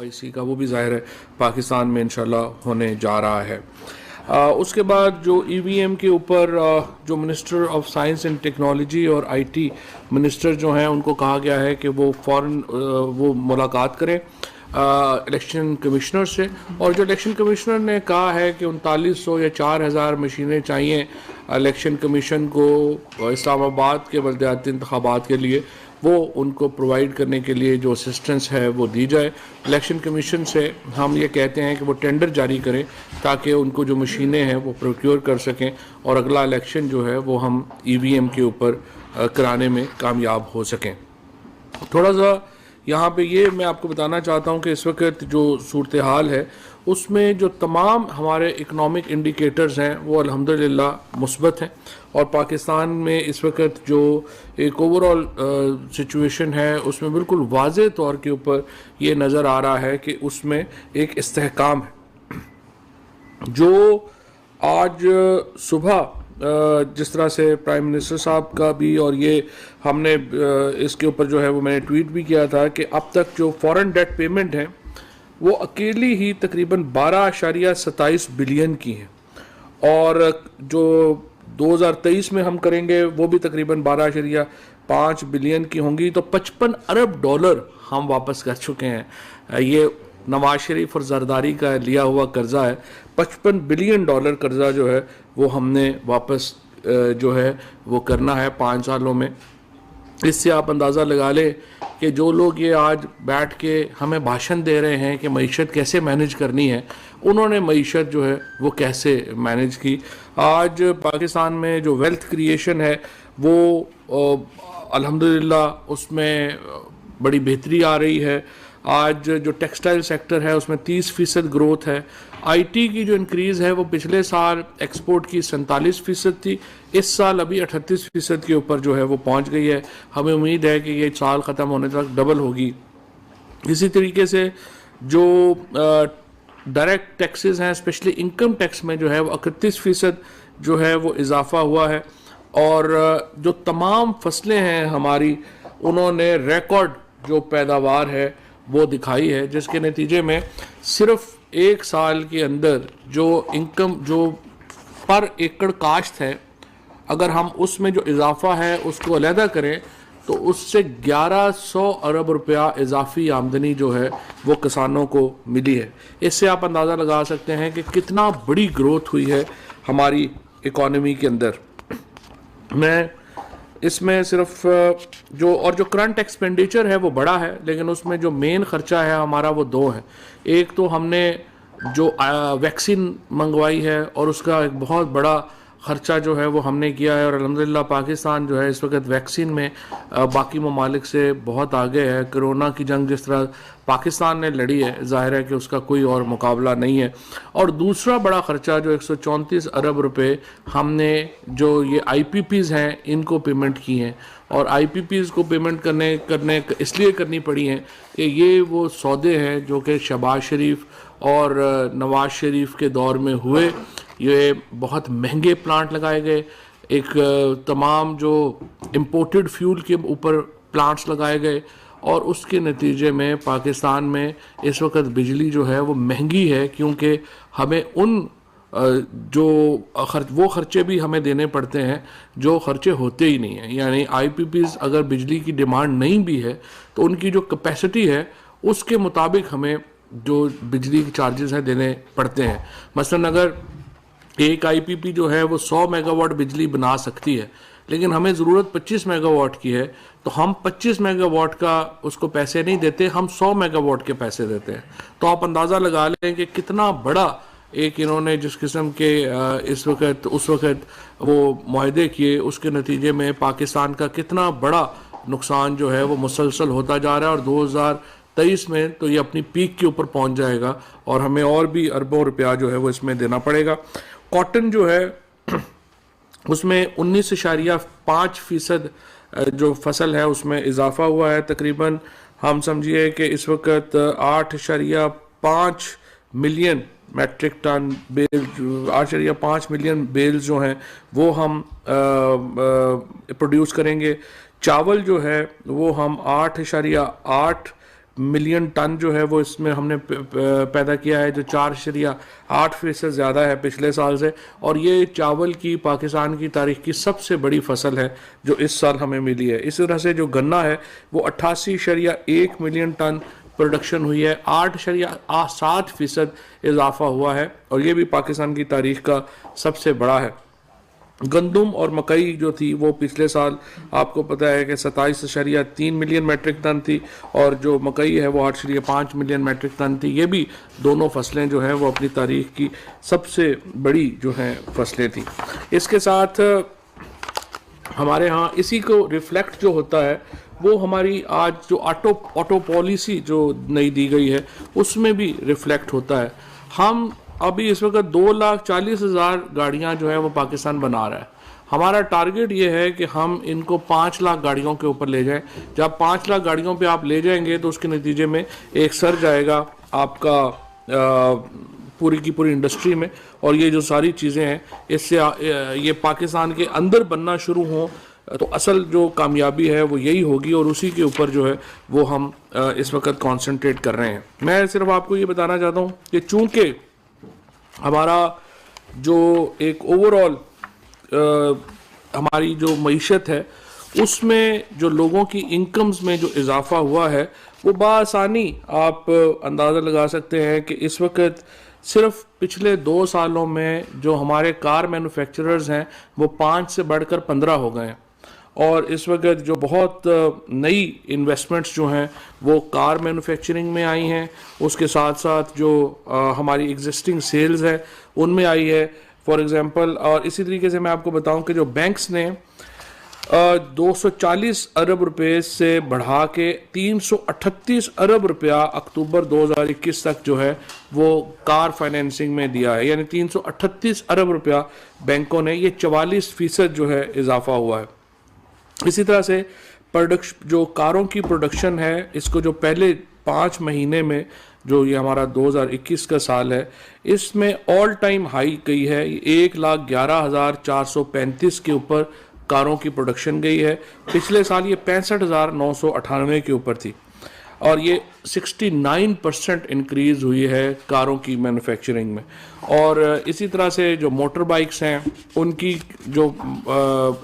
OIC का, वो भी ज़ाहिर है पाकिस्तान में इंशाल्लाह होने जा रहा है। उसके बाद जो EVM के ऊपर जो minister of science and technology और IT मिनिस्टर जो हैं उनको कहा गया है कि वो फ़ौरन वो मुलाकात करें इलेक्शन कमिश्नर से। और जो इलेक्शन कमिश्नर ने कहा है कि 3900 या 4000 मशीनें चाहिए इलेक्शन कमीशन को इस्लामाबाद के बल्दियाती इंतखाबात के लिए, वो उनको प्रोवाइड करने के लिए जो असिस्टेंस है वो दी जाए। इलेक्शन कमीशन से हम ये कहते हैं कि वो टेंडर जारी करें ताकि उनको जो मशीनें हैं वो प्रोक्योर कर सकें और अगला इलेक्शन जो है वो हम EVM के ऊपर कराने में कामयाब हो सकें। थोड़ा सा यहाँ पे ये मैं आपको बताना चाहता हूँ कि इस वक्त जो सूरत हाल है उसमें जो तमाम हमारे इकनॉमिक इंडिकेटर्स हैं वो अल्हम्दुलिल्लाह मुस्बत हैं, और पाकिस्तान में इस वक्त जो एक ओवरऑल सिचुएशन है उसमें बिल्कुल वाज़े तौर के ऊपर ये नज़र आ रहा है कि उसमें एक इस्तेहकाम है। जो आज सुबह जिस तरह से प्राइम मिनिस्टर साहब का भी, और ये हमने इसके ऊपर जो है वो मैंने ट्वीट भी किया था कि अब तक जो फॉरेन डेट पेमेंट है वो अकेली ही तकरीबन 12.27 बिलियन की हैं, और जो 2023 में हम करेंगे वो भी तकरीबन 12.5 बिलियन की होंगी। तो 55 अरब डॉलर हम वापस कर चुके हैं। ये नवाज शरीफ और जरदारी का लिया हुआ कर्जा है। 55 बिलियन डॉलर कर्जा जो है वो हमने वापस जो है वो करना है 5 सालों में। इससे आप अंदाज़ा लगा लें कि जो लोग ये आज बैठ के हमें भाषण दे रहे हैं कि मईशत कैसे मैनेज करनी है, उन्होंने मईशत जो है वो कैसे मैनेज की। आज पाकिस्तान में जो वेल्थ क्रिएशन है वो अल्हम्दुलिल्लाह उसमें बड़ी बेहतरी आ रही है। आज जो टेक्सटाइल सेक्टर है उसमें 30% ग्रोथ है। IT की जो इंक्रीज़ है वो पिछले साल एक्सपोर्ट की 47% थी, इस साल अभी 38% के ऊपर जो है वो पहुंच गई है। हमें उम्मीद है कि ये साल ख़त्म होने तक डबल होगी। इसी तरीके से जो डायरेक्ट टैक्सेस हैं, स्पेशली इनकम टैक्स में जो है वो 31% जो है वो इजाफा हुआ है। और जो तमाम फसलें हैं हमारी, उन्होंने रिकॉर्ड जो पैदावार है वो दिखाई है, जिसके नतीजे में सिर्फ एक साल के अंदर जो इनकम जो पर एकड़ काश्त है, अगर हम उसमें जो इजाफा है उसको अलहदा करें तो उससे 1100 अरब रुपया इजाफी आमदनी जो है वो किसानों को मिली है। इससे आप अंदाज़ा लगा सकते हैं कि कितना बड़ी ग्रोथ हुई है हमारी इकॉनमी के अंदर। मैं इसमें सिर्फ जो करंट एक्सपेंडिचर है वो बड़ा है, लेकिन उसमें जो मेन ख़र्चा है हमारा वो दो है। एक तो हमने जो वैक्सीन मंगवाई है और उसका एक बहुत बड़ा ख़र्चा जो है वो हमने किया है, और अल्हम्दुलिल्लाह पाकिस्तान जो है इस वक्त वैक्सीन में बाकी ममालिक से बहुत आगे है। कोरोना की जंग जिस तरह पाकिस्तान ने लड़ी है, जाहिर है कि उसका कोई और मुकाबला नहीं है। और दूसरा बड़ा ख़र्चा जो 134 अरब रुपए हमने जो ये IPPs हैं इनको पेमेंट की हैं, और IPPs को पेमेंट करने इसलिए करनी पड़ी हैं कि ये वो सौदे हैं जो कि शहबाज शरीफ और नवाज शरीफ के दौर में हुए। ये बहुत महंगे प्लांट लगाए गए, एक तमाम जो इम्पोर्टेड फ्यूल के ऊपर प्लांट्स लगाए गए, और उसके नतीजे में पाकिस्तान में इस वक्त बिजली जो है वो महंगी है, क्योंकि हमें उन जो वो खर्चे भी हमें देने पड़ते हैं जो खर्चे होते ही नहीं हैं। यानी IPPs अगर बिजली की डिमांड नहीं भी है तो उनकी जो कैपेसिटी है उसके मुताबिक हमें जो बिजली के चार्जेस हैं देने पड़ते हैं। मसलन अगर एक IPP जो है वो 100 मेगावाट बिजली बना सकती है, लेकिन हमें ज़रूरत 25 मेगावाट की है, तो हम 25 मेगावाट का उसको पैसे नहीं देते, हम 100 मेगावाट के पैसे देते हैं। तो आप अंदाज़ा लगा लें कि कितना बड़ा एक इन्होंने जिस किस्म के इस वक्त उस वक्त वो मुआहदे किए, उसके नतीजे में पाकिस्तान का कितना बड़ा नुकसान जो है वो मुसलसल होता जा रहा है। और 2023 में तो ये अपनी पीक के ऊपर पहुंच जाएगा और हमें और भी अरबों रुपया जो है वो इसमें देना पड़ेगा। कॉटन जो है उसमें 19.5% जो फसल है उसमें इजाफा हुआ है। तकरीबन हम समझिए कि इस वक्त 8.5 million metric ton bale 8.5 million bales जो हैं वो हम प्रोड्यूस करेंगे। चावल जो है वो हम 8.8 मिलियन टन जो है वो इसमें हमने पैदा किया है, जो 4.8% ज़्यादा है पिछले साल से। और ये चावल की पाकिस्तान की तारीख की सबसे बड़ी फसल है जो इस साल हमें मिली है। इसी तरह से जो गन्ना है वो 88.1 मिलियन टन प्रोडक्शन हुई है, 8.7% इजाफा हुआ है, और ये भी पाकिस्तान की तारीख का सबसे बड़ा है। गंदम और मकई जो थी वो पिछले साल आपको पता है कि 27.3 मिलियन मेट्रिक टन थी, और जो मकई है वो 8.5 मिलियन मेट्रिक टन थी। ये भी दोनों फसलें जो हैं वो अपनी तारीख की सबसे बड़ी जो हैं फसलें थी। इसके साथ हमारे यहाँ इसी को रिफ्लेक्ट जो होता है वो हमारी आज जो ऑटो पॉलिसी जो नई दी गई है उसमें भी रिफ्लेक्ट होता है। हम अभी इस वक्त 2,40,000 गाड़ियां जो है वो पाकिस्तान बना रहा है। हमारा टारगेट ये है कि हम इनको 5 लाख गाड़ियों के ऊपर ले जाएं। जब 5 लाख गाड़ियों पे आप ले जाएंगे तो उसके नतीजे में एक सर जाएगा आपका पूरी की पूरी इंडस्ट्री में, और ये जो सारी चीज़ें हैं इससे ये पाकिस्तान के अंदर बनना शुरू हों तो असल जो कामयाबी है वो यही होगी, और उसी के ऊपर जो है वो हम इस वक्त कंसंट्रेट कर रहे हैं। मैं सिर्फ आपको ये बताना चाहता हूँ कि चूँकि हमारा जो एक ओवरऑल हमारी जो मईशत है उसमें जो लोगों की इनकम्स में जो इजाफा हुआ है वो बासानी आप अंदाज़ा लगा सकते हैं कि इस वक्त सिर्फ पिछले 2 सालों में जो हमारे कार मैन्युफैक्चरर्स हैं वो 5 से बढ़कर 15 हो गए हैं, और इस वक्त जो बहुत नई इन्वेस्टमेंट्स जो हैं वो कार मैन्युफैक्चरिंग में आई हैं, उसके साथ साथ जो हमारी एग्जिस्टिंग सेल्स है उनमें आई है फॉर एग्जांपल। और इसी तरीके से मैं आपको बताऊं कि जो बैंक्स ने 240 अरब रुपए से बढ़ा के 338 अरब रुपया अक्टूबर 2021 तक जो है वो कार फाइनेंसिंग में दिया है, यानी 338 अरब रुपया बैंकों ने, ये 44% जो है इजाफा हुआ है। इसी तरह से जो कारों की प्रोडक्शन है इसको जो पहले 5 महीने में जो ये हमारा 2021 का साल है इसमें ऑल टाइम हाई गई है, 1,11,435 के ऊपर कारों की प्रोडक्शन गई है। पिछले साल ये 65,998 के ऊपर थी, और ये 69% इंक्रीज हुई है कारों की मैन्युफैक्चरिंग में। और इसी तरह से जो मोटर बाइक्स हैं उनकी जो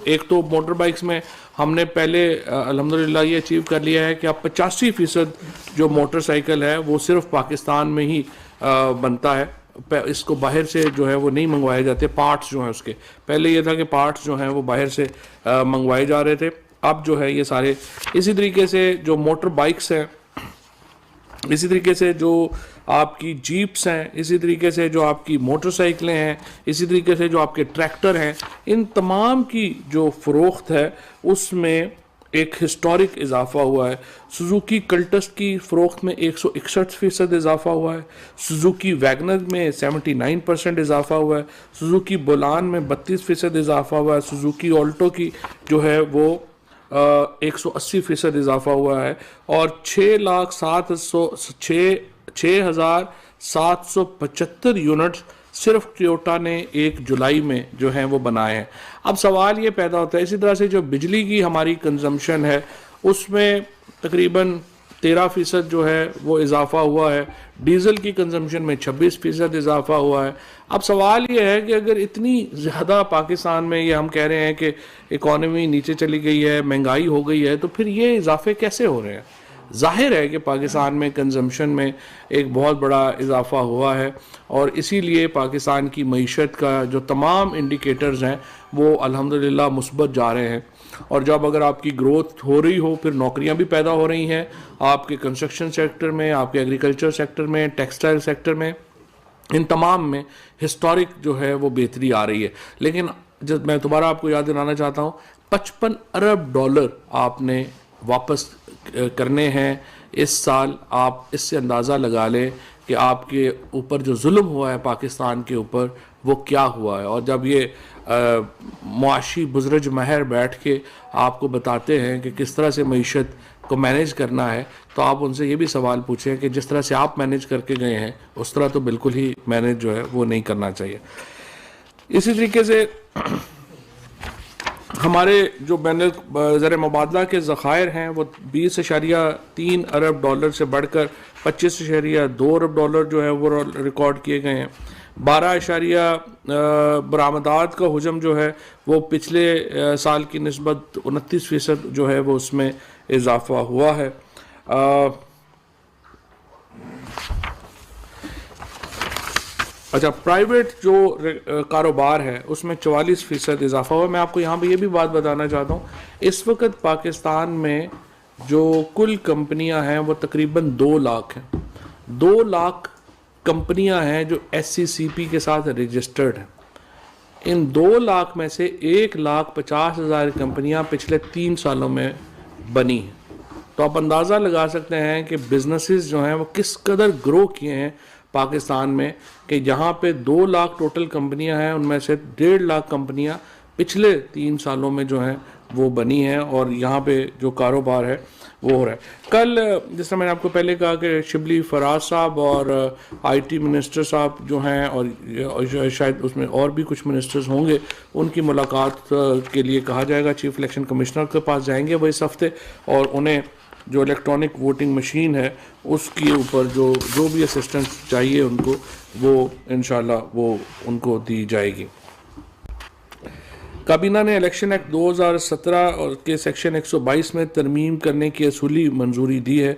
एक तो मोटर बाइक्स में हमने पहले अल्हम्दुलिल्लाह ये अचीव कर लिया है कि अब 85% जो मोटरसाइकिल है वो सिर्फ पाकिस्तान में ही बनता है, इसको बाहर से जो है वो नहीं मंगवाए जाते पार्ट्स जो हैं उसके। पहले ये था कि पार्ट्स जो हैं वो बाहर से मंगवाए जा रहे थे, अब जो है ये सारे। इसी तरीके से जो मोटर बाइक्स हैं, इसी तरीके से जो आपकी जीप्स हैं, इसी तरीके से जो आपकी मोटरसाइकिलें हैं, इसी तरीके से जो आपके ट्रैक्टर हैं, इन तमाम की जो फ़रोख्त है उसमें एक हिस्टोरिक इजाफा हुआ है। सुजुकी कल्टस की फ़रोख्त में 161% इजाफा हुआ है, सुजुकी वैगनर में 79% इजाफा हुआ है, सुजुकी बोलान में 32% इजाफा हुआ है, सुजुकी ऑल्टो की जो है वो 180% इजाफा हुआ है, और 6,775 यूनिट्स सिर्फ टोयोटा ने 1 जुलाई में जो है वो बनाए हैं। अब सवाल ये पैदा होता है, इसी तरह से जो बिजली की हमारी कंजम्पशन है उसमें तकरीबन 13% जो है वो इजाफा हुआ है, डीजल की कंजम्पशन में 26% इजाफा हुआ है। अब सवाल ये है कि अगर इतनी ज़्यादा पाकिस्तान में ये हम कह रहे हैं कि इकॉनमी नीचे चली गई है, महंगाई हो गई है, तो फिर ये इजाफे कैसे हो रहे हैं? जाहिर है कि पाकिस्तान में कंजम्पशन में एक बहुत बड़ा इजाफा हुआ है, और इसीलिए पाकिस्तान की मईशत का जो तमाम इंडिकेटर्स हैं वो अल्हम्दुलिल्लाह मुस्बत जा रहे हैं। और जब अगर आपकी ग्रोथ हो रही हो फिर नौकरियां भी पैदा हो रही हैं, आपके कंस्ट्रक्शन सेक्टर में, आपके एग्रीकल्चर सेक्टर में, टेक्सटाइल सेक्टर में, इन तमाम में हिस्टोरिक जो है वो बेहतरी आ रही है। लेकिन जब मैं दोबारा आपको याद दिलाना चाहता हूँ, 55 अरब डॉलर आपने वापस करने हैं इस साल। आप इससे अंदाज़ा लगा लें कि आपके ऊपर जो जुल्म हुआ है पाकिस्तान के ऊपर वो क्या हुआ है। और जब ये मुआशी बुज़ुर्ग महर बैठ के आपको बताते हैं कि किस तरह से मईशत को मैनेज करना है, तो आप उनसे ये भी सवाल पूछें कि जिस तरह से आप मैनेज करके गए हैं उस तरह तो बिल्कुल ही मैनेज जो है वो नहीं करना चाहिए। इसी तरीके से हमारे जो बैन ज़र मुबादला के ज़खायर हैं वो 20.3 अरब डॉलर से बढ़कर 25.2 अरब डॉलर जो है वो रिकॉर्ड किए गए हैं। 12 बरामदात का हुजम जो है वो पिछले साल की निस्बत 29% जो है वो उसमें इजाफा हुआ है। अच्छा, प्राइवेट जो कारोबार है उसमें 44% इजाफा हुआ। मैं आपको यहाँ पे ये भी बात बताना चाहता हूँ, इस वक्त पाकिस्तान में जो कुल कंपनियां हैं वो तकरीबन 2 लाख हैं। 2 लाख कंपनियां हैं जो SCCP के साथ रजिस्टर्ड हैं। इन 2 लाख में से 1,50,000 कंपनियां पिछले 3 सालों में बनी हैं। तो आप अंदाज़ा लगा सकते हैं कि बिजनेसेस जो हैं वो किस कदर ग्रो किए हैं पाकिस्तान में, कि जहाँ पे 2 लाख टोटल कंपनियां हैं उनमें से 1.5 लाख कंपनियां पिछले 3 सालों में जो हैं वो बनी हैं और यहाँ पे जो कारोबार है वो हो रहा है। कल जैसे मैंने आपको पहले कहा कि शिबली फराज साहब और IT मिनिस्टर साहब जो हैं और शायद उसमें और भी कुछ मिनिस्टर्स होंगे, उनकी मुलाकात के लिए कहा जाएगा। चीफ इलेक्शन कमिश्नर के पास जाएंगे वो इस हफ्ते, और उन्हें जो इलेक्ट्रॉनिक वोटिंग मशीन है उसके ऊपर जो भी असिस्टेंस चाहिए उनको, वो इंशाल्लाह वो उनको दी जाएगी। काबीना ने इलेक्शन एक्ट 2017 और के सेक्शन 122 में तरमीम करने की असूली मंजूरी दी है।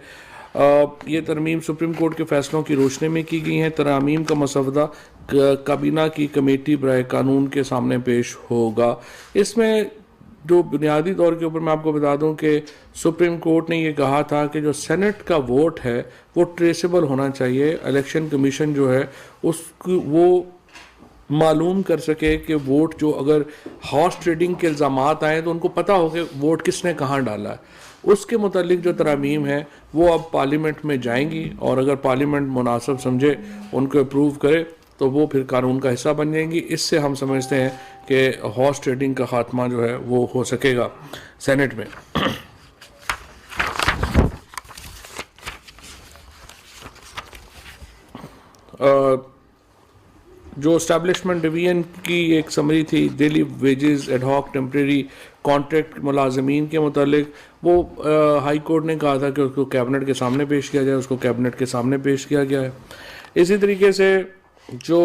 ये तरमीम सुप्रीम कोर्ट के फैसलों की रोशनी में की गई हैं। तरमीम का मसवदा काबीना की कमेटी बराए कानून के सामने पेश होगा। इसमें जो बुनियादी तौर के ऊपर मैं आपको बता दूं कि सुप्रीम कोर्ट ने ये कहा था कि जो सेनेट का वोट है वो ट्रेसेबल होना चाहिए। इलेक्शन कमीशन जो है उसकी वो मालूम कर सके कि वोट जो अगर हॉर्स ट्रेडिंग के इल्ज़ामात आए तो उनको पता हो कि वोट किसने कहाँ डाला है। उसके मुतालिक जो तरामीम है वो अब पार्लियामेंट में जाएंगी, और अगर पार्लियामेंट मुनासिब समझे उनको अप्रूव करे तो वो फिर कानून का हिस्सा बन जाएंगी। इससे हम समझते हैं कि हॉर्स ट्रेडिंग का खात्मा जो है वो हो सकेगा सेनेट में। जो एस्टैब्लिशमेंट डिवीजन की एक समरी थी, daily wages ad hoc temporary contract मुलाजमीन के मुतालिक, वो हाई कोर्ट ने कहा था कि उसको कैबिनेट के सामने पेश किया जाए, उसको कैबिनेट के सामने पेश किया गया है। इसी तरीके से जो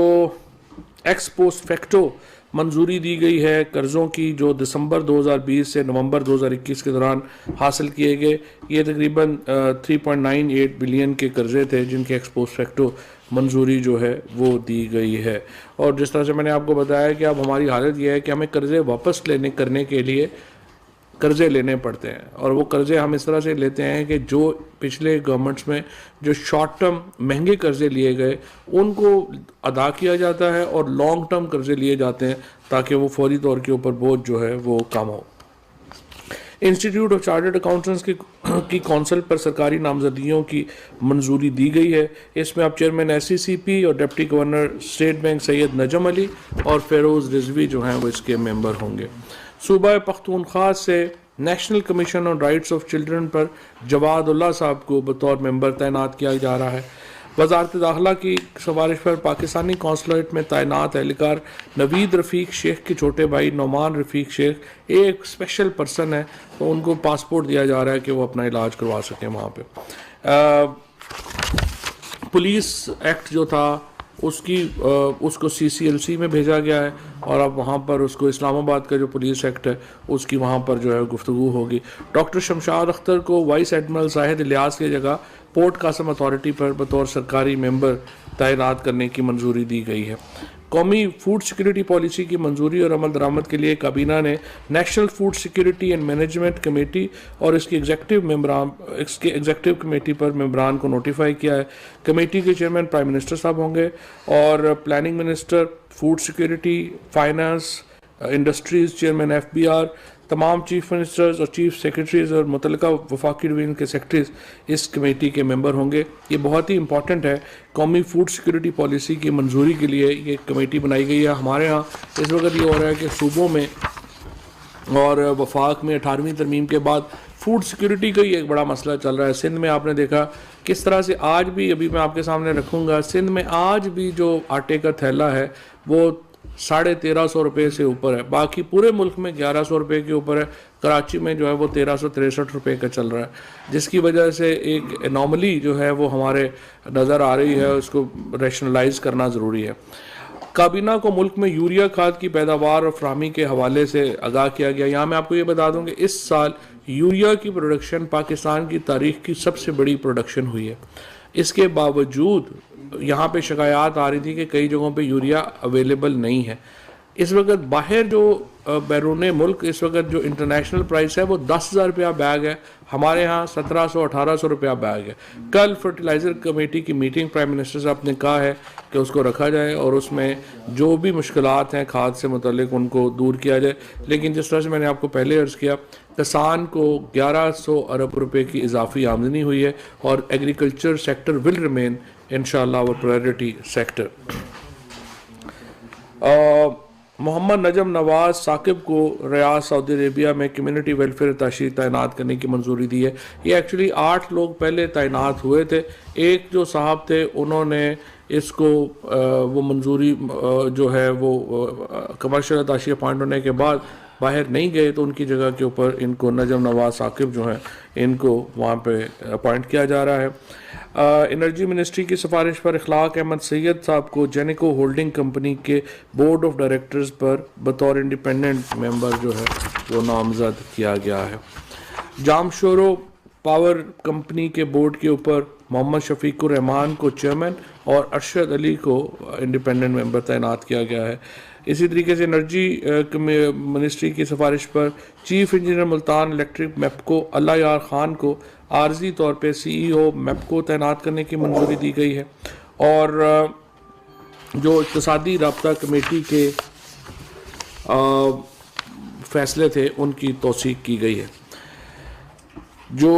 एक्स पोस्ट फैक्टो मंजूरी दी गई है कर्ज़ों की, जो दिसंबर 2020 से नवंबर 2021 के दौरान हासिल किए गए, ये तकरीबन 3.98 बिलियन के कर्ज़े थे जिनके एक्स पोस्ट फैक्टो मंजूरी जो है वो दी गई है। और जिस तरह से मैंने आपको बताया कि अब हमारी हालत ये है कि हमें कर्ज़े वापस करने के लिए कर्ज़े लेने पड़ते हैं, और वो कर्ज़े हम इस तरह से लेते हैं कि जो पिछले गवर्नमेंट्स में जो शॉर्ट टर्म महंगे कर्ज़े लिए गए उनको अदा किया जाता है, और लॉन्ग टर्म कर्ज़े लिए जाते हैं ताकि वो फौरी तौर के ऊपर बोझ जो है वो कम हो। इंस्टीट्यूट ऑफ चार्टर्ड अकाउंटेंट्स की कौंसिल पर सरकारी नामजदगियों की मंजूरी दी गई है। इसमें अब चेयरमैन SCCP और deputy governor state bank Syed Najam Ali और फेरोज़ रिजवी जो हैं वो इसके मेंबर होंगे। सूबा पख्तूनख्वा से national commission on rights of children पर जवाद उल्लाह साहब को बतौर मेंबर तैनात किया जा रहा है। वजारत दाखिला की सिफारिश पर पाकिस्तानी कौंसलेट में तैनात एहलकार नवीद रफ़ीक शेख के छोटे भाई नौमान रफ़ीक शेख एक स्पेशल पर्सन है, तो उनको पासपोर्ट दिया जा रहा है कि वो अपना इलाज करवा सकें वहाँ पे। पुलिस एक्ट जो था उसको CCLC में भेजा गया है, और अब वहाँ पर उसको इस्लामाबाद का जो पुलिस एक्ट है उसकी वहाँ पर जो है गुफ्तगू होगी। डॉक्टर शमशाद अख्तर को वाइस एडमिरल साहिद इलियास की जगह पोर्ट कासम अथॉरिटी पर बतौर सरकारी मेंबर तैनात करने की मंजूरी दी गई है। कौमी फूड सिक्योरिटी पॉलिसी की मंजूरी और अमल दरामद के लिए काबीना ने national food security and management committee और इसके एग्जेक्टिव कमेटी पर मेंबरान को नोटिफाई किया है। कमेटी के चेयरमैन प्राइम मिनिस्टर साहब होंगे, और planning minister, food security, finance, industries chairman FBR, तमाम चीफ मिनिस्टर्स और चीफ सेक्रेटरीज और मुतलका वफाकी डिवीजन के सेक्रेटरीज इस कमेटी के मेंबर होंगे। ये बहुत ही इंपॉर्टेंट है। कौमी फूड सिक्योरिटी पॉलिसी की मंजूरी के लिए ये कमेटी बनाई गई है। हमारे यहाँ इस वक्त ये हो रहा है कि सूबों में और वफाक में 18वीं तरमीम के बाद फूड सिक्योरिटी का ही एक बड़ा मसला चल रहा है। सिंध में आपने देखा किस तरह से आज भी, अभी मैं आपके सामने रखूँगा, सिंध में आज भी जो आटे का थैला है वो 1350 रुपये से ऊपर है, बाकी पूरे मुल्क में 1100 रुपये के ऊपर है। कराची में जो है वो 1363 रुपये का चल रहा है, जिसकी वजह से एक एनॉमली जो है वो हमारे नज़र आ रही है, उसको रैशनलाइज करना ज़रूरी है। काबीना को मुल्क में यूरिया खाद की पैदावार और फ्राहमी के हवाले से आगाह किया गया। यहाँ मैं आपको ये बता दूँ कि इस साल यूरिया की प्रोडक्शन पाकिस्तान की तारीख की सबसे बड़ी प्रोडक्शन हुई है। इसके बावजूद यहाँ पे शिकायत आ रही थी कि कई जगहों पे यूरिया अवेलेबल नहीं है। इस वक्त बाहर जो बैरून मुल्क इस वक्त जो इंटरनेशनल प्राइस है वो 10,000 रुपया बैग है, हमारे यहाँ 1700-1800 रुपया बैग है। कल फर्टिलाइज़र कमेटी की मीटिंग प्राइम मिनिस्टर साहब ने कहा है कि उसको रखा जाए और उसमें जो भी मुश्किलात हैं खाद से मुतल्लिक उनको दूर किया जाए। लेकिन जिस तरह से मैंने आपको पहले अर्ज़ किया, किसान को 1100 अरब रुपए की इजाफी आमदनी हुई है और एग्रीकल्चर सेक्टर विल रिमेन इंशाअल्लाह आवर प्रायोरिटी सेक्टर। मोहम्मद नजम नवाज साकिब को रियाद सऊदी अरेबिया में कम्युनिटी वेलफेयर अताशी तैनात करने की मंजूरी दी है। ये एक्चुअली 8 लोग पहले तैनात हुए थे, एक जो साहब थे उन्होंने इसको वो मंजूरी जो है वो कमर्शियल अताशी अपॉइंट होने के बाद बाहर नहीं गए, तो उनकी जगह के ऊपर इनको नजम नवाज साकिब जो हैं इनको वहाँ पे अपॉइंट किया जा रहा है। एनर्जी मिनिस्ट्री की सिफारिश पर इखलाक अहमद सैयद साहब को जेनेको होल्डिंग कंपनी के बोर्ड ऑफ डायरेक्टर्स पर बतौर इंडिपेंडेंट मेंबर जो है वो नामजद किया गया है। जामशोरो पावर कंपनी के बोर्ड के ऊपर मोहम्मद शफीकुर रहमान को चेयरमैन और अरशद अली को इंडिपेंडेंट मेंबर तैनात किया गया है। इसी तरीके से एनर्जी मिनिस्ट्री की सिफारिश पर chief engineer Multan electric MEPCO Allah Yar Khan को आर्जी तौर पे CEO मैपको तैनात करने की मंजूरी दी गई है और जो इक़्तिसादी राब्ता कमेटी के फैसले थे उनकी तौसीक की गई है। जो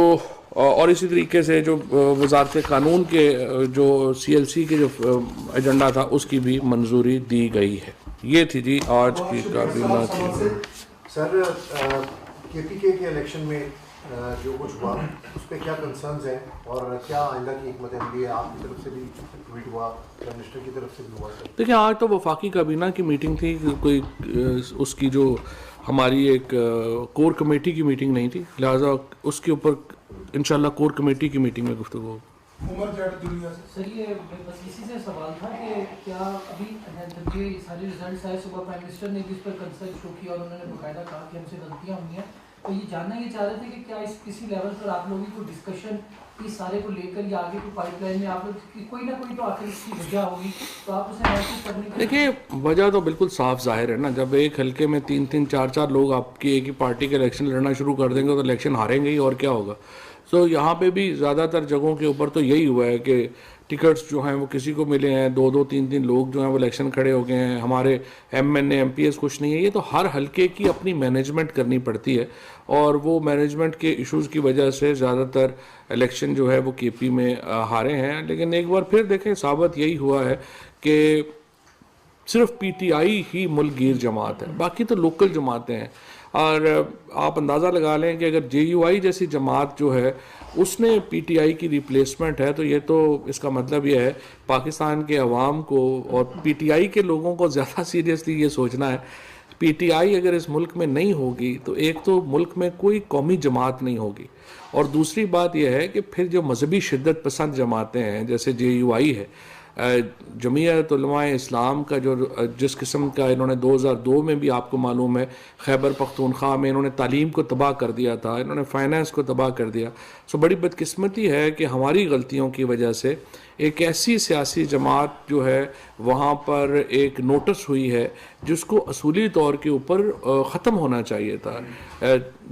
और इसी तरीके से जो वजारत कानून के जो CLC के जो एजेंडा था उसकी भी मंजूरी दी गई है। ये थी जी आज की काबीना की। सर KPK के इलेक्शन में जो कुछ हुआ उस पर क्या कंसर्न्स हैं और क्या आइंदा की हिकमत अमली है? आपकी तरफ से भी ट्वीट हुआ, प्राइम मिनिस्टर की तरफ से भी हुआ। देखिए आज तो वफाकी काबीना की मीटिंग थी, कोई उसकी जो हमारी एक कोर कमेटी की मीटिंग नहीं थी, लिहाजा उसके ऊपर इंशाल्लाह कोर कमेटी की मीटिंग में गुफ्तगू होगी। सर ये बस इसी से सवाल था कि क्या अभी जब ये सारे रिजल्ट्स आए सुबह प्राइम मिनिस्टर ने भी इस पर कंसर्न शो किया और उन्होंने बाकायदा कहा कि हमसे गलतियां हुई हैं, तो ये जानना ये चाह रहे थे कि क्या इस किसी लेवल पर आप लोगों की डिस्कशन इस सारे को लेकर या आगे की पाइपलाइन में आप लोग कोई ना कोई तो आखिर इसकी वजह होगी, तो आप उसे महसूस करने की। देखिए वजह तो बिल्कुल साफ जाहिर है ना, जब एक हल्के में 3-3 4-4 लोग आपकी एक ही पार्टी के इलेक्शन लड़ना शुरू कर देंगे तो इलेक्शन हारेंगे ही, और क्या होगा। सो यहाँ पे भी ज़्यादातर जगहों के ऊपर तो यही हुआ है कि टिकट्स जो हैं वो किसी को मिले हैं, 2-2 3-3 लोग जो हैं वो इलेक्शन खड़े हो गए हैं, हमारे MNA MPS कुछ नहीं है। ये तो हर हलके की अपनी मैनेजमेंट करनी पड़ती है और वो मैनेजमेंट के इश्यूज़ की वजह से ज़्यादातर इलेक्शन जो है वो KP में हारे हैं। लेकिन एक बार फिर देखें साबित यही हुआ है कि सिर्फ PTI ही मुल्कगीर जमात है, बाकी तो लोकल जमातें हैं। और आप अंदाज़ा लगा लें कि अगर JUI जैसी जमात जो है उसने PTI की रिप्लेसमेंट है, तो ये तो इसका मतलब ये है पाकिस्तान के अवाम को और PTI के लोगों को ज़्यादा सीरियसली ये सोचना है। PTI अगर इस मुल्क में नहीं होगी तो एक तो मुल्क में कोई कौमी जमात नहीं होगी, और दूसरी बात यह है कि फिर जो मजहबी शिद्दत पसंद जमातें हैं जैसे JUI है, जमीयत उलमाए इस्लाम का जो जिस किस्म का इन्होंने 2002 में भी आपको मालूम है खैबर पख्तूनख्वा में इन्होंने तालीम को तबाह कर दिया था, इन्होंने फाइनेंस को तबाह कर दिया। सो बड़ी बदकिस्मती है कि हमारी गलतियों की वजह से एक ऐसी सियासी जमात जो है वहाँ पर एक नोटिस हुई है जिसको असूली तौर के ऊपर ख़त्म होना चाहिए था।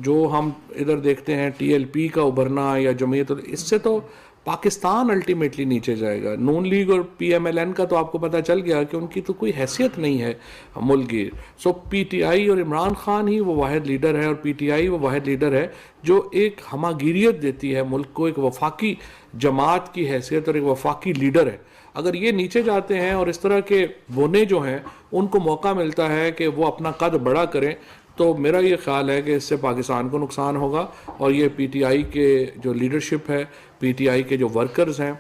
जो हम इधर देखते हैं TLP का उभरना या जमीयत, इससे तो पाकिस्तान अल्टीमेटली नीचे जाएगा। नून लीग और PMLN का तो आपको पता चल गया कि उनकी तो कोई हैसियत नहीं है मुल्कगीर। सो PTI और इमरान खान ही वो वाहिद लीडर है और PTI वो वाहिद लीडर है जो एक हमागिरियत देती है मुल्क को, एक वफाकी जमात की हैसियत और एक वफाकी लीडर है। अगर ये नीचे जाते हैं और इस तरह के बोने जो हैं उनको मौका मिलता है कि वो अपना कद बड़ा करें, तो मेरा ये ख्याल है कि इससे पाकिस्तान को नुकसान होगा। और ये PTI के जो लीडरशिप है, PTI के जो वर्कर्स हैं,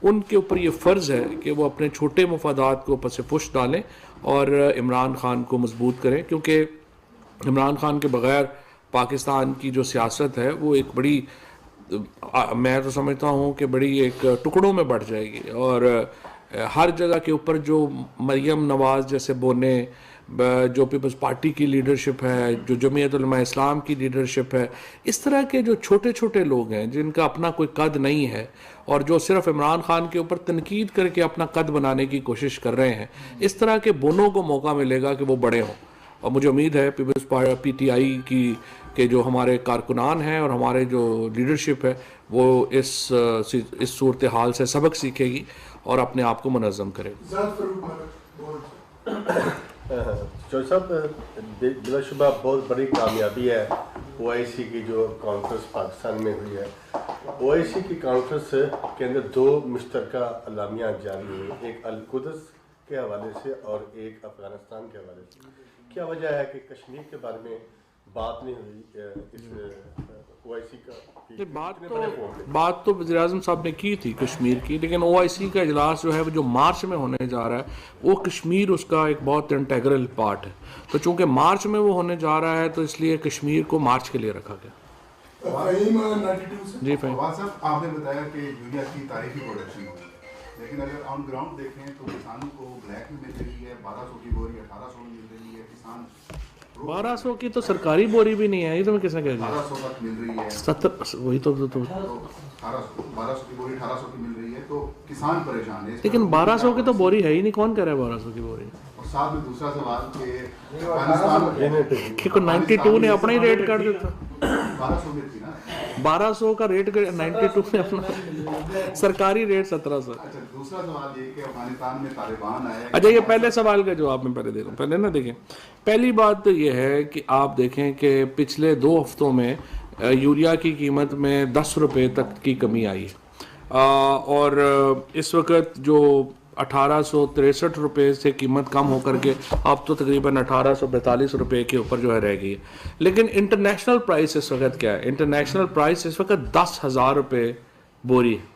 उनके ऊपर ये फ़र्ज़ है कि वो अपने छोटे मफादात को ऊपर से पुश डालें और इमरान खान को मजबूत करें, क्योंकि इमरान खान के बग़ैर पाकिस्तान की जो सियासत है वो एक बड़ी मैं तो समझता हूँ कि बड़ी एक टुकड़ों में बढ़ जाएगी। और हर जगह के ऊपर जो मरियम नवाज़ जैसे बोने, जो पीपल्स पार्टी की लीडरशिप है, जो जमीयत उलमा इस्लाम की लीडरशिप है, इस तरह के जो छोटे छोटे लोग हैं जिनका अपना कोई कद नहीं है और जो सिर्फ इमरान खान के ऊपर तनकीद करके अपना कद बनाने की कोशिश कर रहे हैं, इस तरह के बोनों को मौका मिलेगा कि वो बड़े हों। और मुझे उम्मीद है पीपल्स PTI की के जो हमारे कारकुनान हैं और हमारे जो लीडरशिप है वो इस सूरत हाल से सबक सीखेगी और अपने आप को मुनज़्ज़म करेगी। चौधरी साहब, बिलाशुबा बहुत बड़ी कामयाबी है OIC की जो कॉन्फ्रेंस पाकिस्तान में हुई है। OIC की कॉन्फ्रेंस के अंदर 2 मुश्तरका अलामियाँ जारी हुई, एक अल-कुद्स के हवाले से और एक अफगानिस्तान के हवाले से। क्या वजह है कि कश्मीर के बारे में बात नहीं हुई इस OIC का? बात तो वज़ीर-ए-आज़म साहब ने की थी कश्मीर की, लेकिन OIC का इजलास जो है वो जो मार्च में होने जा रहा है वो कश्मीर उसका एक बहुत इंटेग्रल पार्ट है। तो चूंकि मार्च में वो होने जा रहा है तो इसलिए कश्मीर को मार्च के लिए रखा गया। जी फ़हीम साहब, आपने बताया कि यूरिया की तारीखी प्रोडक्शन होगी, लेकिन अगर ऑन ग्राउंड देखें तो किसानों को ब्लैक में मिल रही है, 1200 की बोरी 1800 में मिल रही है। किसान 1200 की तो सरकारी बोरी भी नहीं है, ये तो मैं किसने कह दिया? 1800 तक मिल रही है। 70 वही तो 1200 की बोरी 1800 की मिल रही है, तो किसान परेशान है। लेकिन 1200 की तो बोरी है ही नहीं, कौन कह रहा है 1200 की बोरी? और साथ में दूसरा सवाल कि अफगानिस्तान कि 92 ने अपना ही रेट कर देता। 1200 में थी ना, 1200 का रेट 92 ने अपना सरकारी रेट 1700। अच्छा, दूसरा सवाल ये कि अफगानिस्तान में तालिबान आए। अच्छा, ये पहले सवाल का जवाब मैं पहले दे रहा हूँ। पहले ना देखें, पहली बात तो ये है कि आप देखें कि पिछले 2 हफ्तों में यूरिया की कीमत में 10 रुपये तक की कमी आई है और इस वक्त जो 1863 रुपये से कीमत कम होकर के अब तो तकरीबन 1842 रुपये के ऊपर जो है रह गई है। लेकिन इंटरनेशनल प्राइस इस वक्त क्या है? इंटरनेशनल प्राइस इस वक्त 10,000 रुपये बोरी है।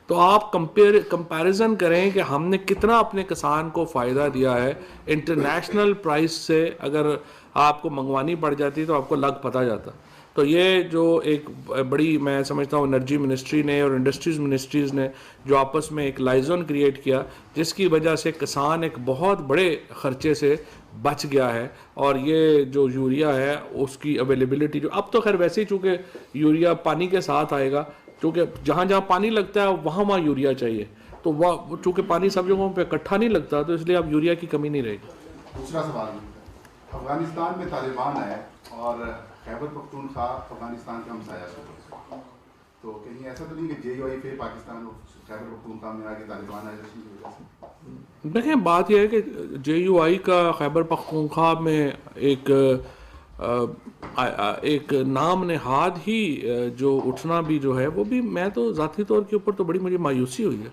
तो आप कंपैरिजन करें कि हमने कितना अपने किसान को फ़ायदा दिया है इंटरनेशनल प्राइस से। अगर आपको मंगवानी पड़ जाती तो आपको लग पता जाता। तो ये जो एक बड़ी मैं समझता हूँ एनर्जी मिनिस्ट्री ने और इंडस्ट्रीज़ मिनिस्ट्रीज़ ने जो आपस में एक लाइजन क्रिएट किया, जिसकी वजह से किसान एक बहुत बड़े ख़र्चे से बच गया है। और ये जो यूरिया है उसकी अवेलेबिलिटी जो अब तो खैर वैसे ही चूँकि यूरिया पानी के साथ आएगा, चूँकि जहाँ जहाँ पानी लगता है वहाँ यूरिया चाहिए, तो वह चूँकि पानी सब जगहों पे इकट्ठा नहीं लगता तो इसलिए अब यूरिया की कमी नहीं रहेगी। दूसरा सवाल, अफगानिस्तान में तालिबान आए और खैबर पख्तूनख्वा अफगानिस्तान का हमसाया है, तो कहीं ऐसा तो नहीं कि JUI फिर पाकिस्तान और खैबर पख्तूनख्वा में आगे तालिबान आए की वजह से? देखें, बात यह है कि JUI का खैबर पख्तूनख्वा में एक नाम नेहाद ही जो उठना भी जो है वो भी, मैं तो ज़ाती तौर के ऊपर तो बड़ी मुझे मायूसी हुई है,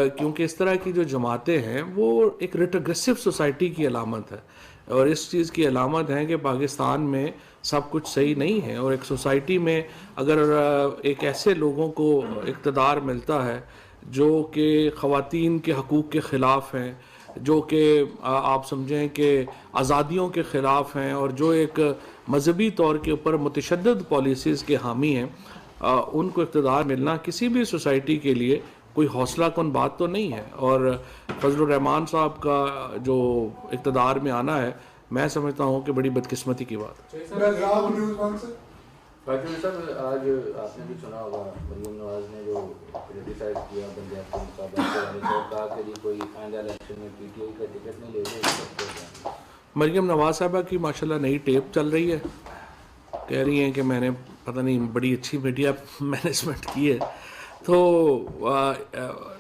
क्योंकि इस तरह की जो जमातें हैं वो एक रिट्रोग्रेसिव सोसाइटी की अलामत है और इस चीज़ की अलामत है कि पाकिस्तान में सब कुछ सही नहीं है। और एक सोसाइटी में अगर एक ऐसे लोगों को इक़्तिदार मिलता है जो कि ख़वातीन के हकूक़ के ख़िलाफ़ हैं, जो कि आप समझें कि आज़ादियों के ख़िलाफ़ हैं और जो एक मजहबी तौर के ऊपर मुतशद्दिद पॉलिसीज़ के हामी हैं, उनको इक़्तिदार मिलना किसी भी सोसाइटी के लिए कोई हौसला कन बात तो नहीं है। और फजलुर रहमान साहब का जो इक़्तिदार में आना है, मैं समझता हूँ कि बड़ी बदकिस्मती की बात है। फातिमा साहब, आज आपने भी सुना होगा मरियम नवाज ने जो क्रिटिसाइज किया बंदे कहा कि कोई आइंदा इलेक्शन में PTI का टिकट नहीं ले रहे। मरियम नवाज साहबा की माशाल्लाह नई टेप चल रही है, कह रही हैं कि मैंने पता नहीं बड़ी अच्छी मीडिया मैनेजमेंट की है। तो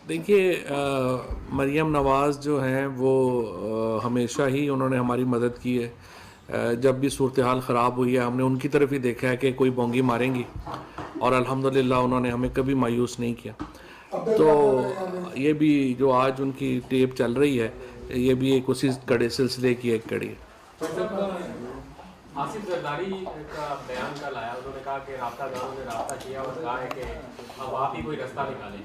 देखिए, मरियम नवाज़ जो हैं वो हमेशा ही उन्होंने हमारी मदद की है। जब भी सूरत हाल ख़राब हुई है हमने उनकी तरफ ही देखा है कि कोई बोंगी मारेंगी और अल्हम्दुलिल्लाह उन्होंने हमें कभी मायूस नहीं किया। तो ये भी जो आज उनकी टेप चल रही है ये भी एक उसी कड़े सिलसिले की एक कड़ी है। आसिफ जरदारी का बयान कल आया, उन्होंने कहा कि राब्ता दारों ने राब्ता किया और कहा है कि अब आप ही कोई रास्ता निकालें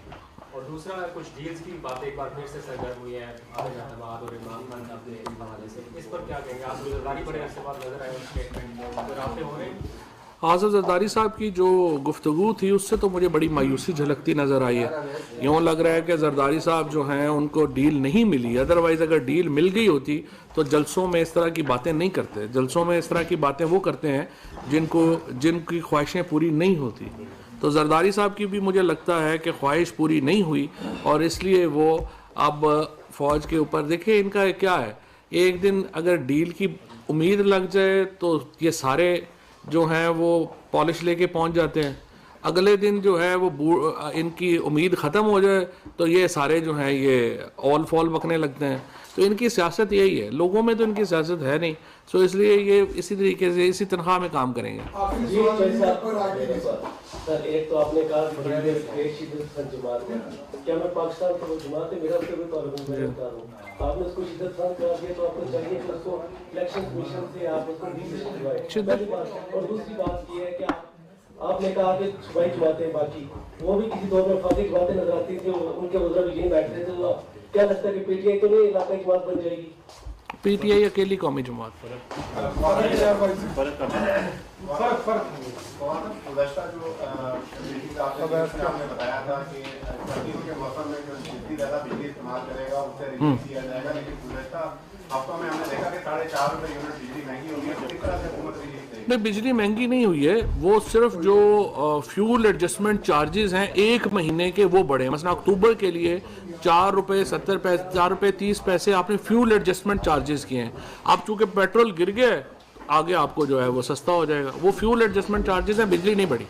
और दूसरा कुछ डील्स की बात एक बार फिर से सरगर्म हुई है आरिफ अहमद और इमरान खान के अपने हवाले से, इस पर क्या कहेंगे आप? जरदारी बड़े अरसे बाद नजर आए स्टेटमेंट में, रास्ते हो रहे हैं। आसिफ जरदारी साहब की जो गुफ्तगू थी उससे तो मुझे बड़ी मायूसी झलकती नज़र आई है। यूँ लग रहा है कि जरदारी साहब जो हैं उनको डील नहीं मिली, अदरवाइज़ अगर डील मिल गई होती तो जलसों में इस तरह की बातें नहीं करते। जलसों में इस तरह की बातें वो करते हैं जिनकी ख्वाहिशें पूरी नहीं होती। तो जरदारी साहब की भी मुझे लगता है कि ख्वाहिश पूरी नहीं हुई और इसलिए वो अब फ़ौज के ऊपर, देखिए इनका क्या है, एक दिन अगर डील की उम्मीद लग जाए तो ये सारे जो हैं वो पॉलिश लेके पहुंच जाते हैं, अगले दिन जो है वो इनकी उम्मीद ख़त्म हो जाए तो ये सारे जो हैं ये ऑल फॉल बकने लगते हैं। तो इनकी सियासत यही है, लोगों में तो इनकी सियासत है नहीं, सो इसलिए ये इसी तरीके से इसी तनख्वाह में काम करेंगे। सर एक तो आपने कहा क्या मैं पाकिस्तान का जमात है, मेरा उससे कोई ताल्लुक नहीं, मैं बता रहा हूं आपने उसको शिद्दत खान करा दिया तो आपको चाहिए कि उसको इलेक्शन कमीशन से आप उसको डिसीजन दिलवाएं, पहली बात। और दूसरी बात ये है कि आपने कहा कि सूबाई जमातें बाकी वो भी किसी दौर में फासिक जमातें नजर आती थी, उनके बुजुर्ग भी यहीं बैठते थे, तो क्या लगता है कि पीटीआई तो नहीं इलाका की बात बन जाएगी? पीटीआई अकेली कौमी जमात पर है। आपने बताया था कि सर्दियों के मौसम में जो जितनी ज्यादा बिजली इस्तेमाल करेगा उससे रिलीज किया जाएगा, लेकिन गुज़श्ता हफ्तों में हमने देखा कि 4.5 रुपये यूनिट बिजली महंगी होगी है, तो किस तरह से हुकूमत रिलीज देगी? नहीं, बिजली महंगी नहीं हुई है, वो सिर्फ जो फ्यूल एडजस्टमेंट चार्जेस हैं 1 महीने के वो बढ़े। मसलन अक्टूबर के लिए 4 रुपये 70 पैसे 4 रुपये 30 पैसे आपने फ्यूल एडजस्टमेंट चार्जेस किए हैं। अब चूंकि पेट्रोल गिर गया है आगे आपको जो है वो सस्ता हो जाएगा, वो फ्यूल एडजस्टमेंट चार्जेस हैं, बिजली नहीं बढ़ी।